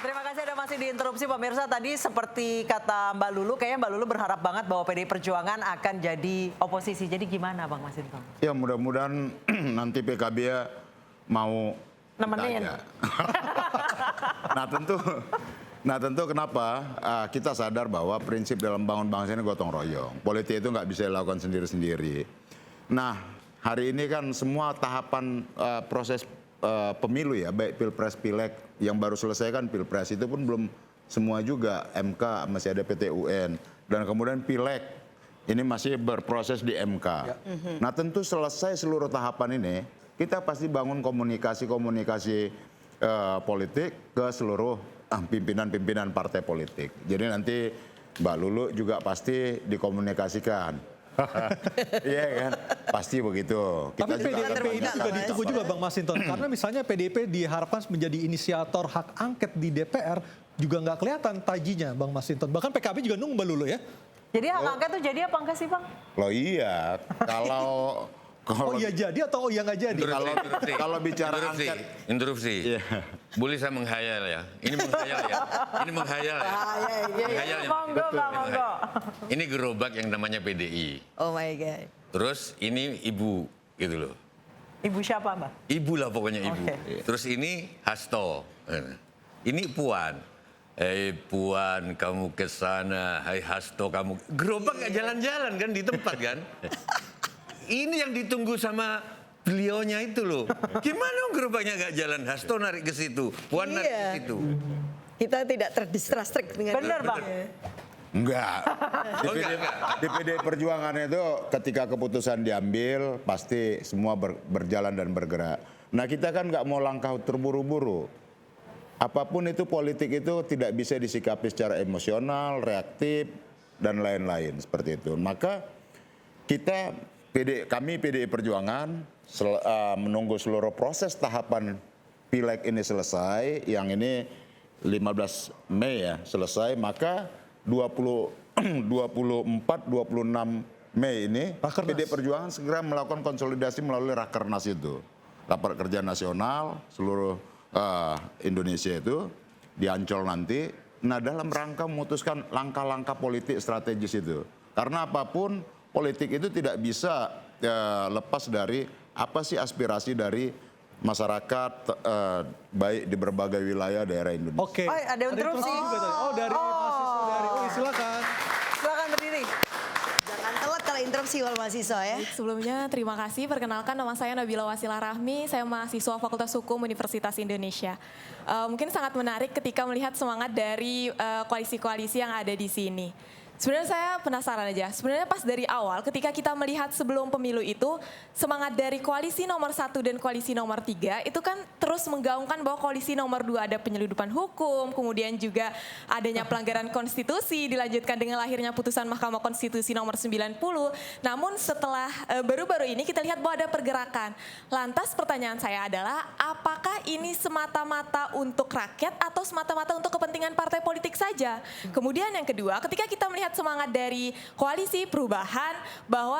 Terima kasih ada masih diinterupsi pemirsa. Tadi seperti kata Mbak Lulu, kayaknya Mbak Lulu berharap banget bahwa PDI Perjuangan akan jadi oposisi. Jadi gimana Bang Masinton? Ya mudah-mudahan nanti PKB ya mau nemenin. Nah tentu kenapa kita sadar bahwa prinsip dalam bangun bangsa ini gotong royong. Politik itu nggak bisa dilakukan sendiri-sendiri. Nah hari ini kan semua tahapan proses pemilu ya, baik pilpres pileg yang baru selesai kan pilpres itu pun belum semua juga, MK masih ada PT UN dan kemudian pileg ini masih berproses di MK. Nah tentu selesai seluruh tahapan ini kita pasti bangun komunikasi politik ke seluruh pimpinan-pimpinan partai politik. Jadi nanti Mbak Lulu juga pasti dikomunikasikan. Iya kan, pasti begitu. Tapi PDIP ini juga ditunggu juga Bang Masinton, karena misalnya PDIP diharapkan menjadi inisiator hak angket di DPR, juga nggak kelihatan tajinya Bang Masinton. Bahkan PKB juga nunggu Mbak Lulu ya. Jadi hak angket tuh jadi apa enggak sih Bang? Loh iya, kalau oh iya jadi atau oh iya nggak jadi? Kalau bicara angket, interupsi. Iya. Boleh saya menghayal ya? Ini menghayal ya? Ini menghayal ya? Menghayal ya? Monggo Bang, monggo. Ini gerobak yang namanya PDI. Oh my God. Terus ini ibu gitu loh. Ibu siapa Mbak? Ibu lah pokoknya ibu. Oke. Terus ini Hasto. Ini Puan. Hei Puan, kamu ke sana. Hai Hasto, kamu. Gerobak nggak jalan-jalan kan di tempat kan? Ini yang ditunggu sama beliaunya itu loh. Gimana gerobaknya nggak jalan? Hasto narik ke situ, Puan narik ke situ. Kita tidak terdistract dengan Bener Bang. enggak. Di PDI Perjuangan itu ketika keputusan diambil pasti semua berjalan dan bergerak. Nah kita kan nggak mau langkah terburu-buru. Apapun itu politik itu tidak bisa disikapi secara emosional, reaktif, dan lain-lain seperti itu. Maka kami PDI Perjuangan menunggu seluruh proses tahapan pileg ini selesai, yang ini 15 Mei ya selesai, maka 24, 26 Mei ini PDI Perjuangan segera melakukan konsolidasi melalui Rakernas itu. Rapat Kerja Nasional seluruh Indonesia itu di Ancol nanti. Nah dalam rangka memutuskan langkah-langkah politik strategis itu. Karena apapun politik itu tidak bisa lepas dari apa sih aspirasi dari masyarakat baik di berbagai wilayah daerah Indonesia. Oke. Oh, ada interupsi. Oh dari mahasiswa dari UI, silakan. Silakan berdiri. Jangan telat kalau interupsi wal mahasiswa ya. Sebelumnya terima kasih, perkenalkan nama saya Nabila Wasila Rahmi, saya mahasiswa Fakultas Hukum Universitas Indonesia. Mungkin sangat menarik ketika melihat semangat dari koalisi-koalisi yang ada di sini. Sebenarnya saya penasaran aja, sebenarnya pas dari awal ketika kita melihat sebelum pemilu itu, semangat dari koalisi nomor 1 dan koalisi nomor 3 itu kan terus menggaungkan bahwa koalisi nomor 2 ada penyeludupan hukum, kemudian juga adanya pelanggaran konstitusi, dilanjutkan dengan lahirnya putusan Mahkamah Konstitusi nomor 90. Namun setelah baru-baru ini kita lihat bahwa ada pergerakan. Lantas pertanyaan saya adalah, apakah ini semata-mata untuk rakyat atau semata-mata untuk kepentingan partai politik saja? Kemudian yang kedua, ketika kita melihat semangat dari koalisi perubahan bahwa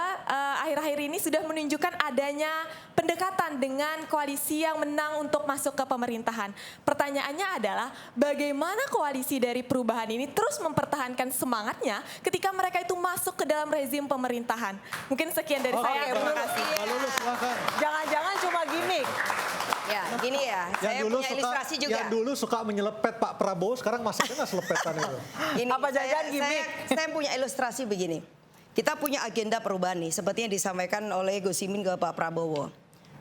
akhir-akhir ini sudah menunjukkan adanya pendekatan dengan koalisi yang menang untuk masuk ke pemerintahan. Pertanyaannya adalah bagaimana koalisi dari perubahan ini terus mempertahankan semangatnya ketika mereka itu masuk ke dalam rezim pemerintahan. Mungkin sekian dari saya. Terima kasih. Jangan-jangan cuma gimmick. Ya gini ya, saya punya ilustrasi juga. Yang dulu suka menyelepet Pak Prabowo, sekarang masih kena selepetan itu. Gini, Apa jajan gimmick? saya punya ilustrasi begini. Kita punya agenda perubahan nih, seperti yang disampaikan oleh Gus Imin ke Pak Prabowo.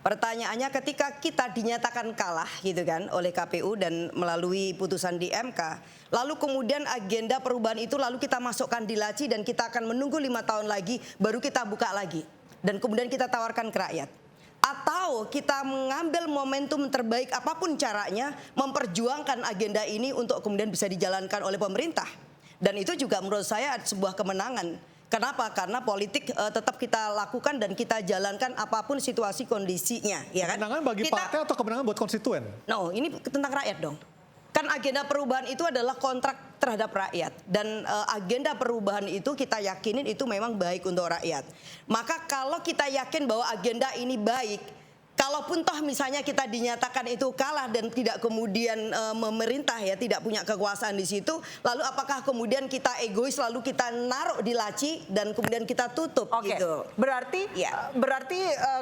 Pertanyaannya ketika kita dinyatakan kalah gitu kan oleh KPU dan melalui putusan di MK, lalu kemudian agenda perubahan itu lalu kita masukkan di laci dan kita akan menunggu 5 tahun lagi baru kita buka lagi dan kemudian kita tawarkan ke rakyat. Atau kita mengambil momentum terbaik apapun caranya memperjuangkan agenda ini untuk kemudian bisa dijalankan oleh pemerintah. Dan itu juga menurut saya sebuah kemenangan. Kenapa? Karena politik tetap kita lakukan dan kita jalankan apapun situasi kondisinya. Ya kan? Kemenangan bagi partai atau kemenangan buat konstituen? No, ini tentang rakyat dong. Kan agenda perubahan itu adalah kontrak terhadap rakyat. Dan agenda perubahan itu kita yakinin itu memang baik untuk rakyat. Maka kalau kita yakin bahwa agenda ini baik, kalaupun toh misalnya kita dinyatakan itu kalah dan tidak kemudian memerintah ya, tidak punya kekuasaan di situ, lalu apakah kemudian kita egois lalu kita naruh di laci dan kemudian kita tutup Oke, gitu. berarti Ya.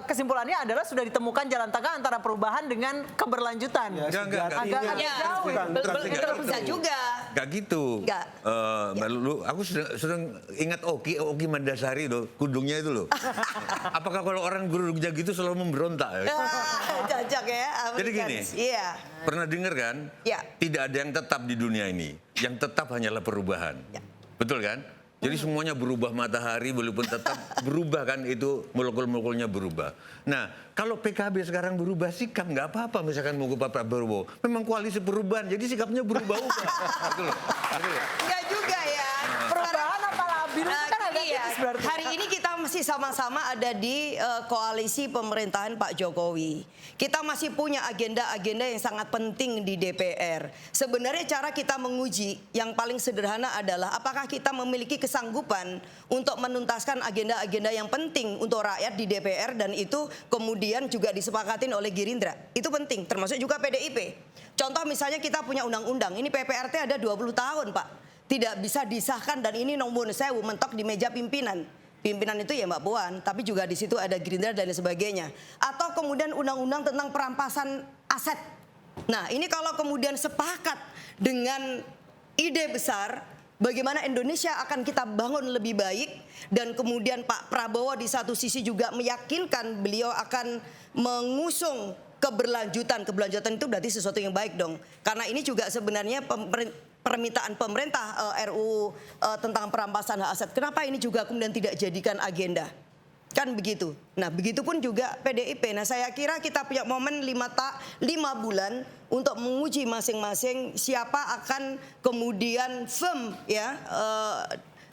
kesimpulannya adalah sudah ditemukan jalan tengah antara perubahan dengan keberlanjutan. Enggak. Agak Ya, jauh. belum bisa juga. Gak gitu. Nggak. Mbak Lulu, aku sedang ingat Oki Mandasari loh, kudungnya itu loh. Apakah kalau orang kudungnya gitu selalu memberontak? Cocok ya. Jadi gini. Americans. Iya. Pernah dengar kan? Ya. Tidak ada yang tetap di dunia ini. Yang tetap hanyalah perubahan. Ya. Betul kan? Jadi semuanya berubah, matahari walaupun tetap berubah kan, itu molekul-molekulnya berubah. Nah, kalau PKB sekarang berubah sikap nggak apa-apa, misalkan mau ke Pak Prabowo. Memang koalisi perubahan, jadi sikapnya berubah-ubah. Betul loh. Enggak juga ya. Perubahan apa labil itu kan agak Gini ya, tipis berarti. hari ini kita masih sama-sama ada di koalisi pemerintahan Pak Jokowi. Kita masih punya agenda-agenda yang sangat penting di DPR. Sebenarnya cara kita menguji yang paling sederhana adalah apakah kita memiliki kesanggupan untuk menuntaskan agenda-agenda yang penting untuk rakyat di DPR, dan itu kemudian juga disepakatin oleh Gerindra. Itu penting, termasuk juga PDIP. Contoh misalnya kita punya undang-undang, ini PPRT ada 20 tahun Pak. Tidak bisa disahkan dan ini nomor sewu mentok di meja pimpinan. Pimpinan itu ya Mbak Puan, tapi juga di situ ada Gerindra dan sebagainya. Atau kemudian undang-undang tentang perampasan aset. Nah, ini kalau kemudian sepakat dengan ide besar bagaimana Indonesia akan kita bangun lebih baik, dan kemudian Pak Prabowo di satu sisi juga meyakinkan beliau akan mengusung keberlanjutan. Keberlanjutan itu berarti sesuatu yang baik dong. Karena ini juga sebenarnya permintaan pemerintah RUU tentang perampasan hak aset. Kenapa ini juga kemudian tidak jadikan agenda? Kan begitu. Nah, begitupun juga PDIP. Nah, saya kira kita punya momen 5 bulan untuk menguji masing-masing siapa akan kemudian firm ya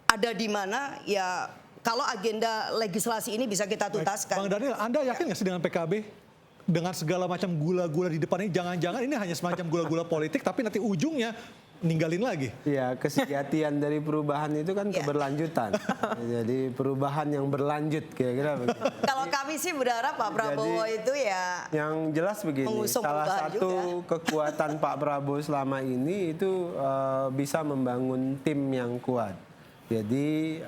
ada di mana ya, kalau agenda legislasi ini bisa kita tuntaskan. Bang Daniel, Anda yakin nggak sih dengan PKB? Dengan segala macam gula-gula di depan ini, jangan-jangan ini hanya semacam gula-gula politik, tapi nanti ujungnya ninggalin lagi. Ya, kesejatian dari perubahan itu kan Ya. keberlanjutan. Jadi perubahan yang berlanjut kira-kira begitu. Kalau kami sih berharap Pak Prabowo itu ya Yang jelas begini, mengusung salah perubahan satu kekuatan Pak Prabowo selama ini itu bisa membangun tim yang kuat. Jadi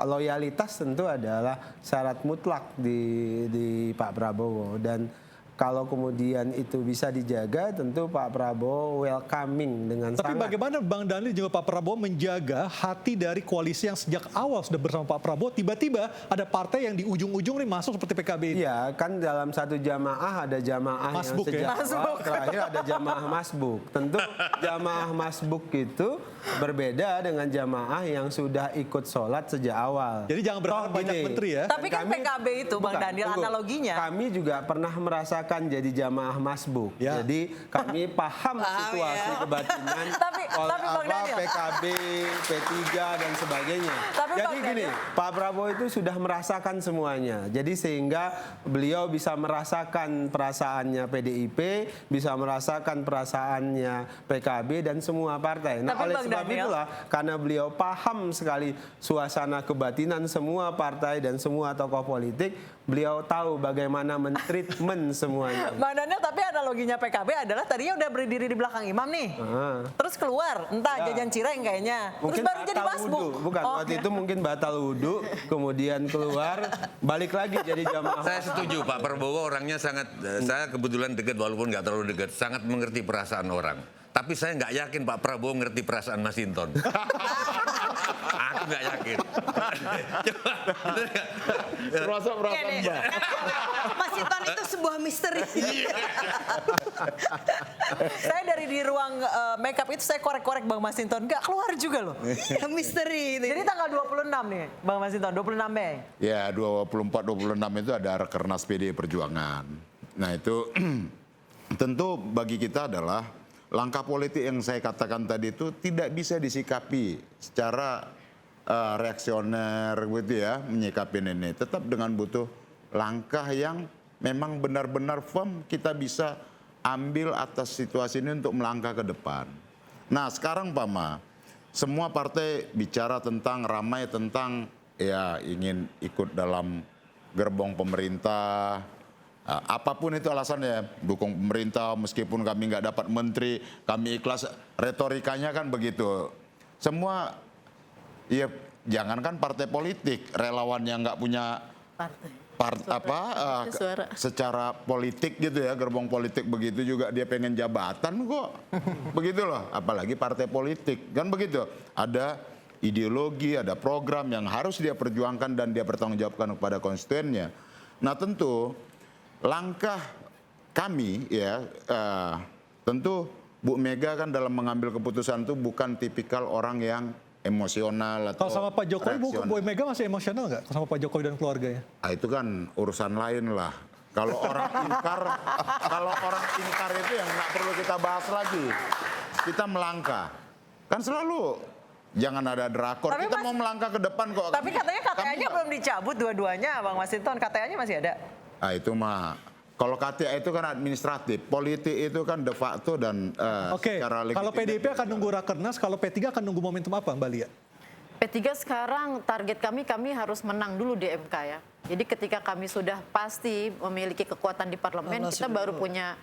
loyalitas tentu adalah syarat mutlak di Pak Prabowo, dan kalau kemudian itu bisa dijaga, tentu Pak Prabowo welcoming dengan Tapi sangat. bagaimana Bang Daniel juga Pak Prabowo menjaga hati dari koalisi yang sejak awal sudah bersama Pak Prabowo, tiba-tiba ada partai yang di ujung-ujung nih masuk seperti PKB ini. Iya, kan dalam satu jamaah ada jamaah Masbuk yang ya? sejak awal, terakhir ada jamaah masbuk. Tentu jamaah masbuk itu berbeda dengan jamaah yang sudah ikut sholat sejak awal. Jadi jangan berharap Toh banyak gini, menteri ya. Tapi kan PKB itu Bang Bukan, Daniel tunggu. analoginya. Kami juga pernah merasakan jadi jamaah masbuk. Ya. Jadi kami paham situasi ya. kebatinan Tapi Bang Daniel. PKB, P3 dan sebagainya. Tapi Jadi Bang gini, Daniel. Pak Prabowo itu sudah merasakan semuanya. Jadi sehingga beliau bisa merasakan perasaannya PDIP, bisa merasakan perasaannya PKB dan semua partai. Nah, Tapi oleh Bang sebab Daniel. itulah, karena beliau paham sekali suasana kebatinan semua partai dan semua tokoh politik, beliau tahu bagaimana mentreatment semuanya. Bang Daniel, tapi analoginya PKB adalah tadinya udah berdiri di belakang imam nih. Terus keluar, entah Ya. jajan cireng kayaknya. Terus Mungkin baru jadi batal masbuk. wudhu. Bukan, Oh. waktu itu mungkin batal wudhu, kemudian keluar, balik lagi jadi jamaah. Saya setuju, Pak Prabowo orangnya sangat, saya kebetulan dekat walaupun nggak terlalu dekat, sangat mengerti perasaan orang. Tapi saya nggak yakin Pak Prabowo ngerti perasaan Mas Hinton. Aku nggak yakin. Coba, bener nggak? Ini, Mas Hinton itu sebuah misteri. Saya dari di ruang makeup itu saya korek-korek Bang Mas Hinton. Nggak keluar juga loh. Misteri itu. Jadi tanggal 26 nih Bang Mas Hinton, 26 Mei. Ya 24-26 itu ada Rakernas PDI Perjuangan. Nah itu tentu bagi kita adalah langkah politik yang saya katakan tadi itu tidak bisa disikapi secara reaksioner gitu ya, menyikapi ini. Tetap dengan butuh langkah yang memang benar-benar firm kita bisa ambil atas situasi ini untuk melangkah ke depan. Nah sekarang Pak Ma, semua partai bicara tentang ramai tentang ya ingin ikut dalam gerbong pemerintah, apapun itu alasannya, dukung pemerintah meskipun kami nggak dapat menteri, kami ikhlas, retorikanya kan begitu. Semua, ya jangankan partai politik, relawan yang nggak punya secara politik gitu ya, gerbong politik begitu juga dia pengen jabatan kok. Begitu loh, apalagi partai politik. Kan begitu, ada ideologi, ada program yang harus dia perjuangkan dan dia bertanggungjawabkan kepada konstituennya. Nah tentu langkah kami ya, tentu Bu Mega kan dalam mengambil keputusan itu bukan tipikal orang yang emosional atau Kalau sama Pak Jokowi, Bu reaksioner. Mega masih emosional nggak? Sama Pak Jokowi dan keluarganya? Itu kan urusan lain lah. Kalau orang ingkar itu yang nggak perlu kita bahas lagi. Kita melangkah. Kan selalu jangan ada drakor. Tapi Kita Mas- mau melangkah ke depan kok. Tapi katanya KTA-nya kami- belum dicabut dua-duanya, Bang Masinton. KTA-nya masih ada. Ah itu mah. Kalau KTA itu kan administratif, politik itu kan de facto dan Oke, secara kalau legitim. PDIP akan nunggu rakernas, kalau P3 akan nunggu momentum apa, Mbak Lia? P3 sekarang target kami harus menang dulu di MK ya. Jadi ketika kami sudah pasti memiliki kekuatan di parlemen, kita baru punya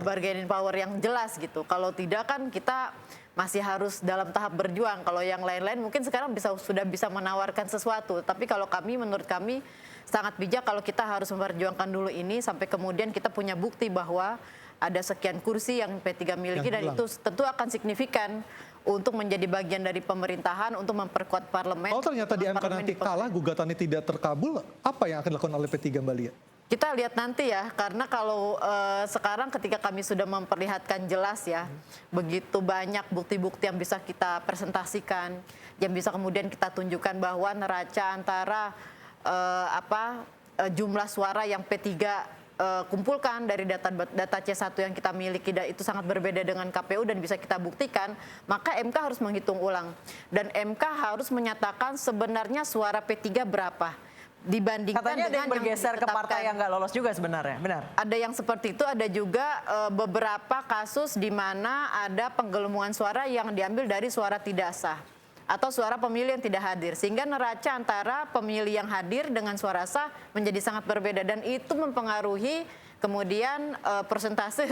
bargaining power yang jelas gitu. Kalau tidak kan kita masih harus dalam tahap berjuang. Kalau yang lain-lain mungkin sekarang sudah bisa menawarkan sesuatu. Tapi kalau menurut kami sangat bijak kalau kita harus memperjuangkan dulu ini sampai kemudian kita punya bukti bahwa ada sekian kursi yang P3 miliki dan itu tentu akan signifikan untuk menjadi bagian dari pemerintahan untuk memperkuat parlemen. Kalau ternyata di MK Parlemen nanti kalah, gugatannya tidak terkabul, apa yang akan dilakukan oleh P3, Mbak Lia? Kita lihat nanti ya, karena kalau sekarang ketika kami sudah memperlihatkan jelas ya, begitu banyak bukti-bukti yang bisa kita presentasikan, yang bisa kemudian kita tunjukkan bahwa neraca antara jumlah suara yang P3 kumpulkan dari data C1 yang kita miliki itu sangat berbeda dengan KPU dan bisa kita buktikan, maka MK harus menghitung ulang. Dan MK harus menyatakan sebenarnya suara P3 berapa. Dibandingkan Katanya ada yang dengan bergeser ke partai ditetapkan. yang nggak lolos juga sebenarnya, benar? Ada yang seperti itu, ada juga beberapa kasus di mana ada penggelembungan suara yang diambil dari suara tidak sah atau suara pemilih yang tidak hadir. Sehingga neraca antara pemilih yang hadir dengan suara sah menjadi sangat berbeda dan itu mempengaruhi kemudian persentase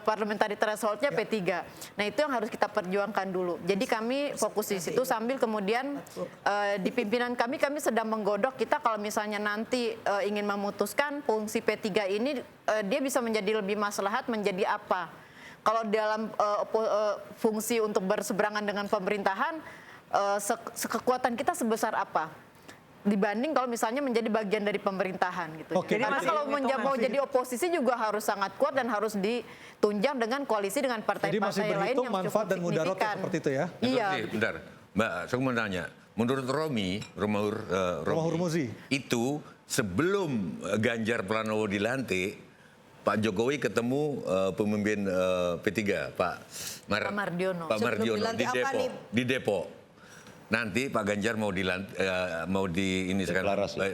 parliamentary threshold-nya P3. Nah itu yang harus kita perjuangkan dulu. Jadi kami fokus di situ sambil kemudian di pimpinan kami sedang menggodok kita kalau misalnya nanti ingin memutuskan fungsi P3 ini dia bisa menjadi lebih maslahat menjadi apa. Kalau dalam fungsi untuk berseberangan dengan pemerintahan, kekuatan kita sebesar apa? Dibanding kalau misalnya menjadi bagian dari pemerintahan gitu. Oke, Jadi nanti kalau mau jadi oposisi juga harus sangat kuat dan harus ditunjang dengan koalisi dengan Jadi partai-partai masih lain berhitung yang manfaat cukup dan mudarat signifikan. seperti itu ya? Iya. Bentar, Mbak, saya mau tanya. Menurut Romahur Muzi. itu sebelum Ganjar Pranowo dilantik, Pak Jokowi ketemu pemimpin P3, Pak Mardiono. Pak Sebelum Mardiono dilantik apa nih? di Depok. Nanti Pak Ganjar mau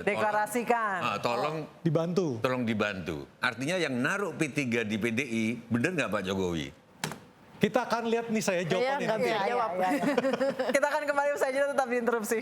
Deklarasikan. Tolong Dibantu. Artinya yang naruh P3 di PDI, bener nggak Pak Jokowi? Kita akan lihat nih saya Saya jawabannya. nggak bisa jawab. Kita akan kembali usai jeda, tetap diinterupsi.